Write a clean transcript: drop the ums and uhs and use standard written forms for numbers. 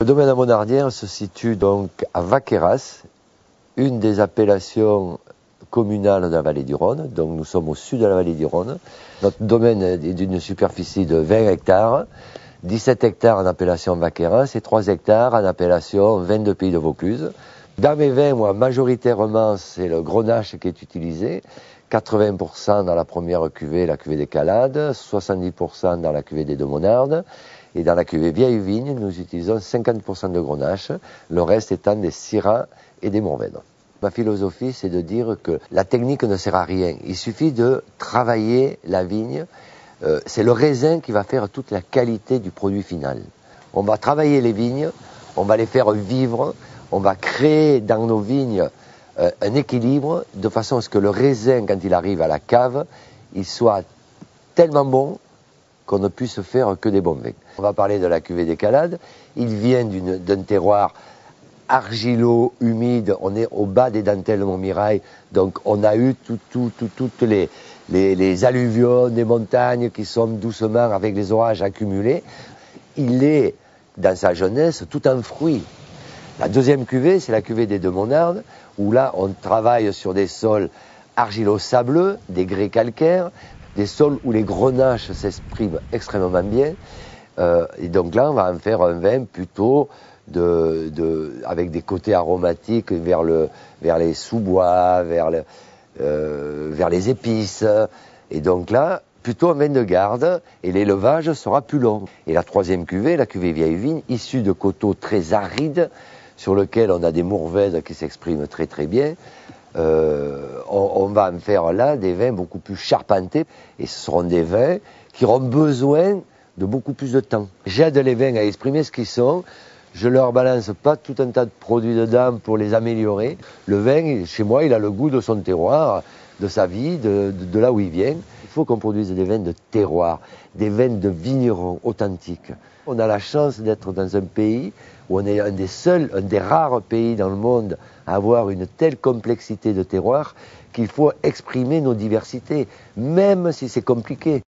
Le domaine amonardien se situe donc à Vaqueyras, une des appellations communales de la vallée du Rhône. Donc nous sommes au sud de la vallée du Rhône. Notre domaine est d'une superficie de 20 hectares, 17 hectares en appellation Vaqueyras et 3 hectares en appellation vin de Pays de Vaucluse. Dans mes vins, moi, majoritairement, c'est le grenache qui est utilisé. 80% dans la première cuvée, la cuvée des Calades, 70% dans la cuvée des Demonardes. Et dans la cuvée vieille vigne, nous utilisons 50% de grenache, le reste étant des syrahs et des mourvèdres. Ma philosophie, c'est de dire que la technique ne sert à rien. Il suffit de travailler la vigne. C'est le raisin qui va faire toute la qualité du produit final. On va travailler les vignes, on va les faire vivre, on va créer dans nos vignes un équilibre de façon à ce que le raisin, quand il arrive à la cave, il soit tellement bon qu'on ne puisse faire que des bons vins. On va parler de la cuvée des Calades. Il vient d'un terroir argilo, humide. On est au bas des dentelles de Montmirail, donc on a eu toutes les alluvions des montagnes qui sont doucement avec les orages accumulés. Il est, dans sa jeunesse, tout en fruits. La deuxième cuvée, c'est la cuvée des Demonardes, où là, on travaille sur des sols argilo-sableux, des grès calcaires, des sols où les grenaches s'expriment extrêmement bien. Et donc là, on va en faire un vin plutôt avec des côtés aromatiques vers les sous-bois, vers les épices. Et donc là, plutôt un vin de garde, et l'élevage sera plus long. Et la troisième cuvée, la cuvée vieille vigne, issue de coteaux très arides, sur lequel on a des mourvèdres qui s'expriment très très bien. On va en faire là des vins beaucoup plus charpentés, et ce seront des vins qui auront besoin de beaucoup plus de temps. J'aide les vins à exprimer ce qu'ils sont, je leur balance pas tout un tas de produits dedans pour les améliorer. Le vin, chez moi, il a le goût de son terroir, de sa vie, de là où il vient. Il faut qu'on produise des vins de terroir, des vins de vignerons authentiques. On a la chance d'être dans un pays où on est un des rares pays dans le monde à avoir une telle complexité de terroir qu'il faut exprimer nos diversités, même si c'est compliqué.